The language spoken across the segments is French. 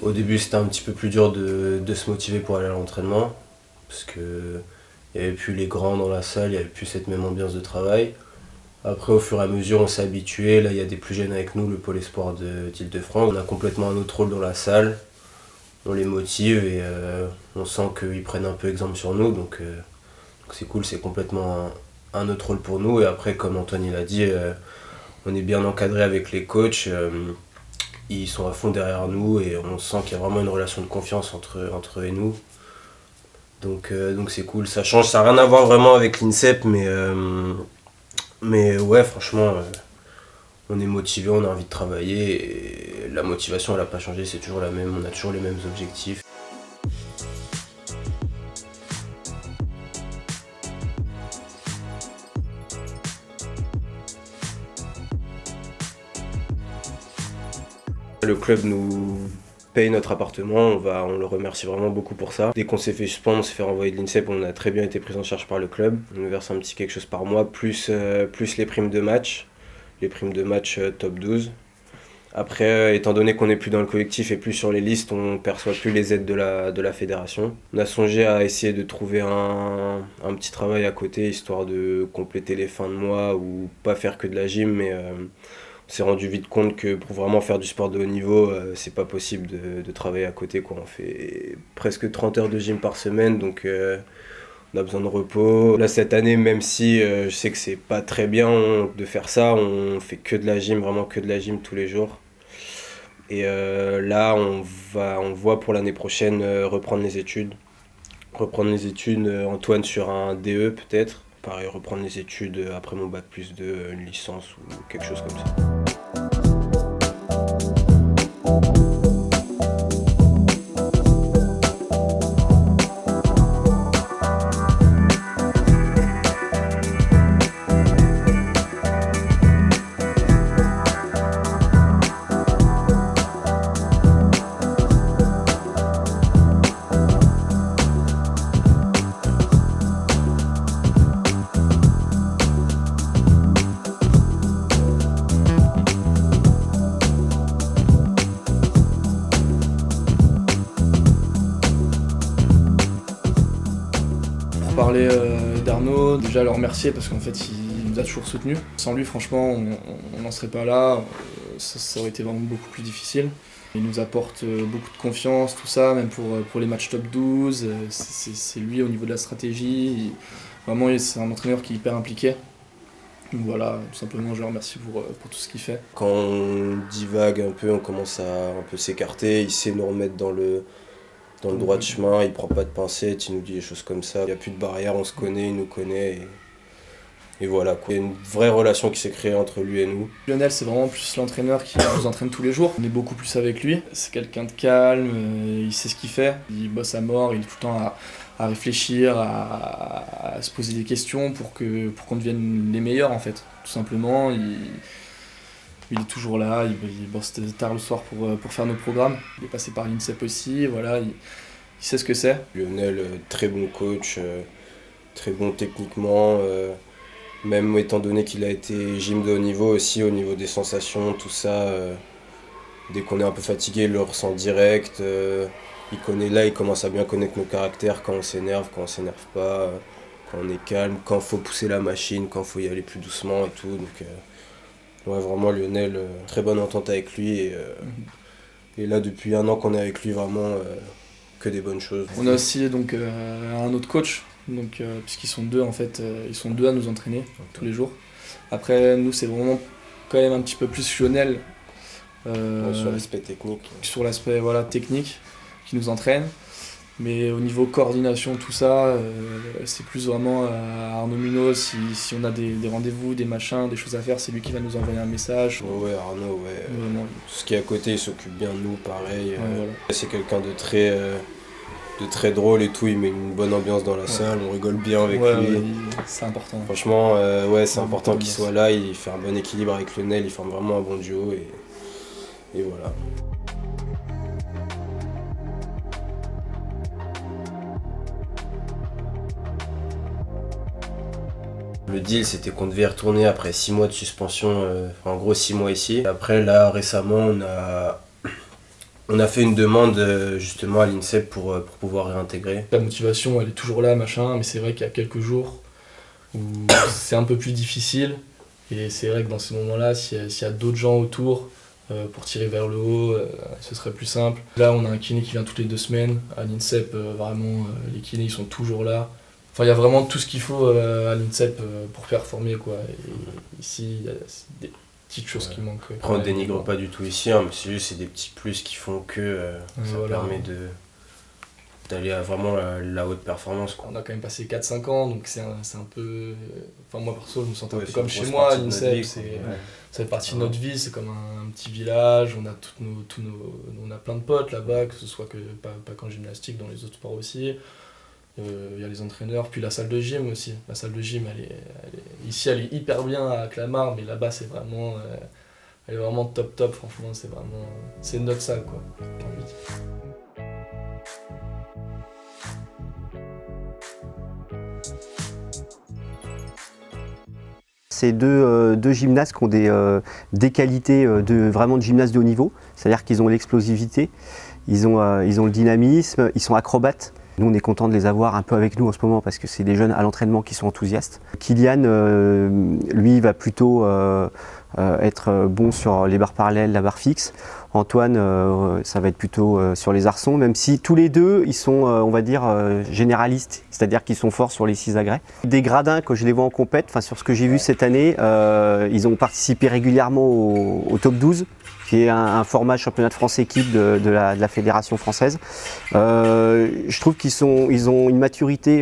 Au début, c'était un petit peu plus dur de se motiver pour aller à l'entraînement, parce que il n'y avait plus les grands dans la salle, il n'y avait plus cette même ambiance de travail. Après, au fur et à mesure, on s'est habitué. Là, il y a des plus jeunes avec nous, le pôle espoir d'Île-de-France. On a complètement un autre rôle dans la salle. On les motive et on sent qu'ils prennent un peu exemple sur nous. Donc c'est cool, c'est complètement un autre rôle pour nous. Et après, comme Antoine l'a dit, on est bien encadré avec les coachs. Ils sont à fond derrière nous et on sent qu'il y a vraiment une relation de confiance entre eux et nous. Donc c'est cool, ça change, ça n'a rien à voir vraiment avec l'INSEP, mais ouais, franchement, on est motivé, on a envie de travailler et la motivation elle n'a pas changé, c'est toujours la même, on a toujours les mêmes objectifs. Le club nous paye notre appartement, on le remercie vraiment beaucoup pour ça. Dès qu'on s'est fait suspendre, on s'est fait renvoyer de l'INSEP, on a très bien été pris en charge par le club. On nous verse un petit quelque chose par mois, plus les primes de match, top 12. Après, étant donné qu'on n'est plus dans le collectif et plus sur les listes, on ne perçoit plus les aides de la fédération. On a songé à essayer de trouver un petit travail à côté, histoire de compléter les fins de mois ou pas faire que de la gym, mais on s'est rendu vite compte que pour vraiment faire du sport de haut niveau, c'est pas possible de travailler à côté, quoi. On fait presque 30 heures de gym par semaine, donc on a besoin de repos. Là, cette année, même si je sais que c'est pas très bien de faire ça, on fait que de la gym, vraiment que de la gym tous les jours. Et là, on voit pour l'année prochaine reprendre les études. Antoine sur un DE peut-être. Pareil, reprendre les études après mon bac+2, une licence ou quelque chose comme ça. Parler d'Arnaud, déjà le remercier parce qu'en fait il nous a toujours soutenus. Sans lui franchement on n'en serait pas là, ça aurait été vraiment beaucoup plus difficile. Il nous apporte beaucoup de confiance, tout ça, même pour les matchs top 12, c'est lui au niveau de la stratégie. Vraiment c'est un entraîneur qui est hyper impliqué. Donc voilà, tout simplement je le remercie pour tout ce qu'il fait. Quand on divague un peu, on commence à un peu s'écarter, il sait nous remettre dans le droit de chemin, il prend pas de pincettes, il nous dit des choses comme ça. Il n'y a plus de barrière, on se connaît, il nous connaît. Et voilà, quoi. Il y a une vraie relation qui s'est créée entre lui et nous. Lionel, c'est vraiment plus l'entraîneur qui nous entraîne tous les jours. On est beaucoup plus avec lui. C'est quelqu'un de calme, il sait ce qu'il fait. Il bosse à mort, il est tout le temps à réfléchir, à se poser des questions pour qu'on devienne les meilleurs en fait. Tout simplement, il est toujours là, il bosse tard le soir pour faire nos programmes. Il est passé par l'INSEP aussi, voilà, il sait ce que c'est. Lionel, très bon coach, très bon techniquement, même étant donné qu'il a été gym de haut niveau aussi, au niveau des sensations, tout ça. Dès qu'on est un peu fatigué, il le ressent direct. Il commence à bien connaître nos caractères, quand on s'énerve pas, quand on est calme, quand il faut pousser la machine, quand il faut y aller plus doucement et tout. Donc, ouais, vraiment Lionel, très bonne entente avec lui et là depuis 1 an qu'on est avec lui, vraiment que des bonnes choses. On a aussi donc un autre coach, donc, puisqu'ils sont deux en fait, ils sont deux à nous entraîner tous les jours. Après nous c'est vraiment quand même un petit peu plus Lionel sur l'aspect technique. Sur l'aspect voilà, technique qui nous entraîne. Mais au niveau coordination, tout ça, c'est plus vraiment Arnaud Munoz. Si on a des rendez-vous, des machins, des choses à faire, c'est lui qui va nous envoyer un message. Ouais, Arnaud, ouais. Vraiment. Tout ce qui est à côté, il s'occupe bien de nous, pareil. Voilà. C'est quelqu'un de très drôle et tout. Il met une bonne ambiance dans la salle, on rigole bien avec lui. Ouais, c'est important. Franchement, c'est important qu'il soit là. Il fait un bon équilibre avec Lionel, il forme vraiment un bon duo. Et voilà. Le deal, c'était qu'on devait y retourner après 6 mois de suspension, en gros 6 mois ici. Après, là, récemment, On a fait une demande justement à l'INSEP pour pouvoir réintégrer. La motivation, elle est toujours là, machin, mais c'est vrai qu'il y a quelques jours où c'est un peu plus difficile. Et c'est vrai que dans ces moments-là, s'il y a d'autres gens autour pour tirer vers le haut, ce serait plus simple. Là, on a un kiné qui vient toutes les 2 semaines. À l'INSEP, vraiment, les kinés, ils sont toujours là. Enfin, il y a vraiment tout ce qu'il faut à l'INSEP pour performer, quoi. Et ici, il y a des petites choses qui manquent. Après, on dénigre pas du tout ici, hein, mais c'est juste des petits plus qui font que ça permet d'aller à vraiment la haute performance, quoi. On a quand même passé 4-5 ans, donc c'est un peu... Enfin, moi perso, je me sentais un peu comme chez grosse moi, partie de notre l'INSEP, vie, ça quoi. fait partie de notre vie, c'est comme un petit village, on a on a plein de potes là-bas, que ce soit pas qu'en gymnastique, dans les autres sports aussi. Il y a les entraîneurs, puis la salle de gym aussi. La salle de gym, ici elle est hyper bien à Clamart, mais là-bas c'est vraiment... elle est vraiment top, franchement, c'est notre salle, quoi. J'ai envie de dire. C'est deux gymnastes qui ont des qualités vraiment de gymnastes de haut niveau, c'est-à-dire qu'ils ont l'explosivité, ils ont le dynamisme, ils sont acrobates. Nous, on est content de les avoir un peu avec nous en ce moment parce que c'est des jeunes à l'entraînement qui sont enthousiastes. Kylian, lui, va plutôt être bon sur les barres parallèles, la barre fixe. Antoine, ça va être plutôt sur les arçons, même si tous les deux, ils sont, on va dire, généralistes, c'est-à-dire qu'ils sont forts sur les 6 agrès. Des gradins, quand je les vois en compète, sur ce que j'ai vu cette année, ils ont participé régulièrement au top 12, qui est un format championnat de France équipe de la Fédération française. Je trouve qu'ils ont une maturité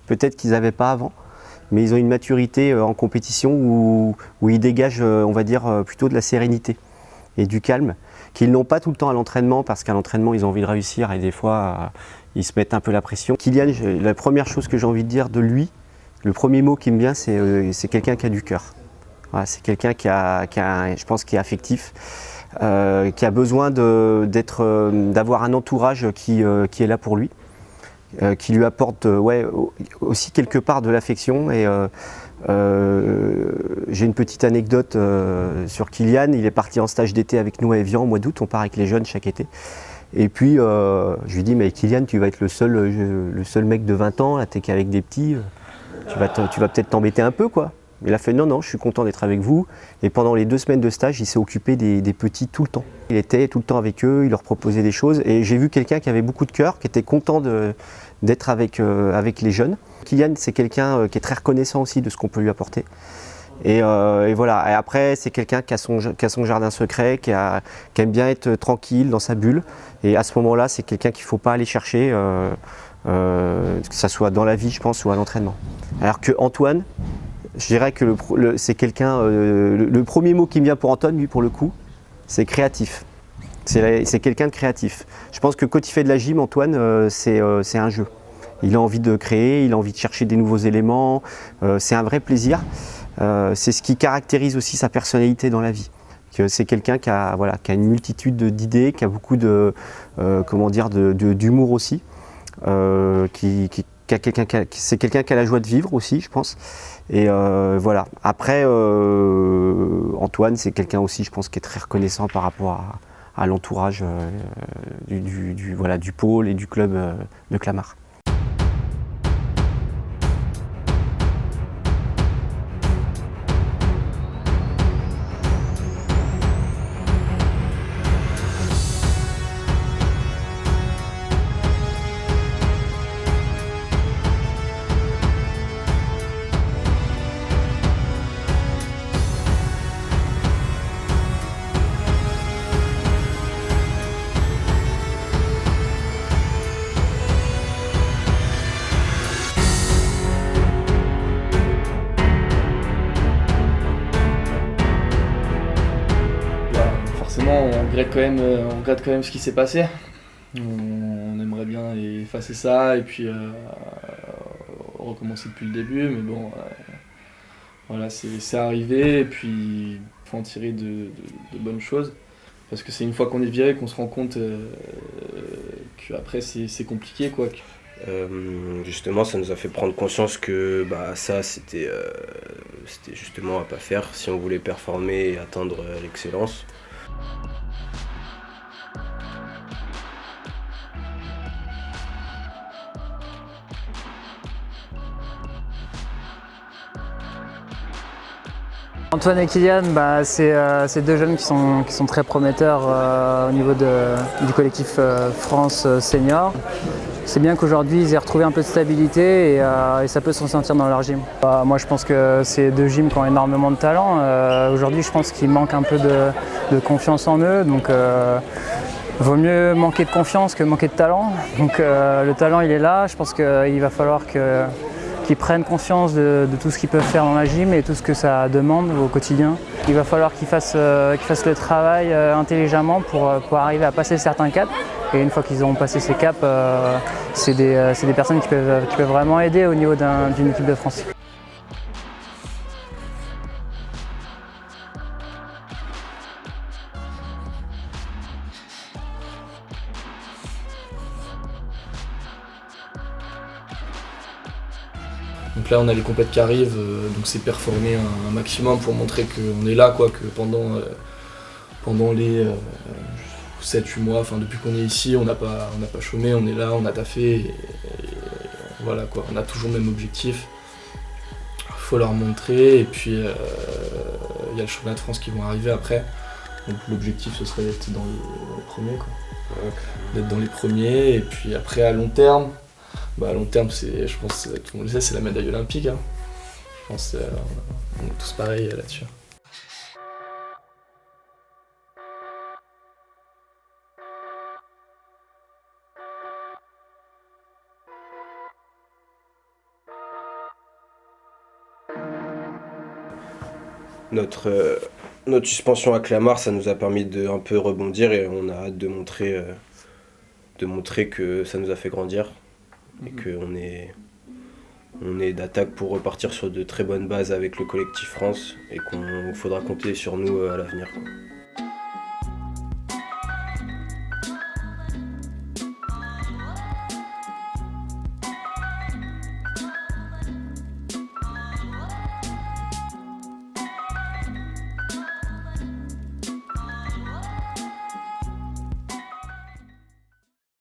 peut-être qu'ils n'avaient pas avant, mais ils ont une maturité en compétition où ils dégagent, on va dire, plutôt de la sérénité et du calme, qu'ils n'ont pas tout le temps à l'entraînement, parce qu'à l'entraînement, ils ont envie de réussir et des fois, ils se mettent un peu la pression. Kylian, la première chose que j'ai envie de dire de lui, le premier mot qui me vient, c'est quelqu'un qui a du cœur. Voilà, c'est quelqu'un je pense, qui est affectif, qui a besoin d'avoir un entourage qui est là pour lui, qui lui apporte aussi quelque part de l'affection. Et j'ai une petite anecdote sur Kylian. Il est parti en stage d'été avec nous à Évian au mois d'août. On part avec les jeunes chaque été. Et puis je lui dis, mais Kylian, tu vas être le seul mec de 20 ans, là t'es qu'avec des petits, tu vas peut-être t'embêter un peu, quoi. Il a fait non, je suis content d'être avec vous. Et pendant les 2 semaines de stage, il s'est occupé des petits tout le temps. Il était tout le temps avec eux, il leur proposait des choses. Et j'ai vu quelqu'un qui avait beaucoup de cœur, qui était content d'être avec les jeunes. Kylian, c'est quelqu'un qui est très reconnaissant aussi de ce qu'on peut lui apporter. Et voilà. Et après, c'est quelqu'un qui a son jardin secret, qui aime bien être tranquille dans sa bulle. Et à ce moment-là, c'est quelqu'un qu'il ne faut pas aller chercher, que ce soit dans la vie, je pense, ou à l'entraînement. Alors que Antoine, je dirais que c'est quelqu'un, le premier mot qui me vient pour Antoine, lui, pour le coup, c'est créatif. C'est quelqu'un de créatif. Je pense que quand il fait de la gym, Antoine, c'est un jeu. Il a envie de créer, il a envie de chercher des nouveaux éléments. C'est un vrai plaisir. C'est ce qui caractérise aussi sa personnalité dans la vie. C'est quelqu'un qui a une multitude d'idées, qui a beaucoup d'humour aussi. C'est quelqu'un qui a la joie de vivre aussi, je pense. Et voilà. Après, Antoine, c'est quelqu'un aussi, je pense, qui est très reconnaissant par rapport à l'entourage du pôle et du club de Clamart. On regrette quand même ce qui s'est passé. On aimerait bien effacer ça et puis recommencer depuis le début, mais bon, voilà, c'est arrivé et puis il faut en tirer de bonnes choses. Parce que c'est une fois qu'on est viré qu'on se rend compte qu'après c'est compliqué, quoi. Justement, ça nous a fait prendre conscience que ça c'était justement à pas faire si on voulait performer et atteindre l'excellence. Antoine et Kylian, c'est deux jeunes qui sont très prometteurs au niveau du collectif France Senior. C'est bien qu'aujourd'hui ils aient retrouvé un peu de stabilité et ça peut se ressentir dans leur gym. Moi je pense que c'est deux gyms qui ont énormément de talent. Aujourd'hui je pense qu'ils manquent un peu de confiance en eux. Donc vaut mieux manquer de confiance que manquer de talent. Donc le talent il est là, je pense qu'il va falloir qu'ils prennent conscience de tout ce qu'ils peuvent faire dans la gym et tout ce que ça demande au quotidien. Il va falloir qu'ils fassent le travail intelligemment pour arriver à passer certains caps. Et une fois qu'ils auront passé ces caps, c'est des personnes qui peuvent vraiment aider au niveau d'une équipe de France. Donc là on a les compètes qui arrivent, donc c'est performer un maximum pour montrer qu'on est là, quoi, que pendant les 7-8 mois, enfin depuis qu'on est ici, on n'a pas chômé, on est là, on a taffé, et voilà quoi, on a toujours le même objectif. Il faut leur montrer, et puis il y a le championnat de France qui vont arriver après. Donc l'objectif ce serait d'être dans les premiers, quoi. D'être dans les premiers, et puis après à long terme, je pense, tout le monde le sait, c'est la médaille olympique. Hein. Je pense qu'on est tous pareils là-dessus. Notre suspension à Clamart, ça nous a permis de un peu rebondir et on a hâte de montrer que ça nous a fait grandir et qu'on est d'attaque pour repartir sur de très bonnes bases avec le collectif France et qu'on faudra compter sur nous à l'avenir, quoi.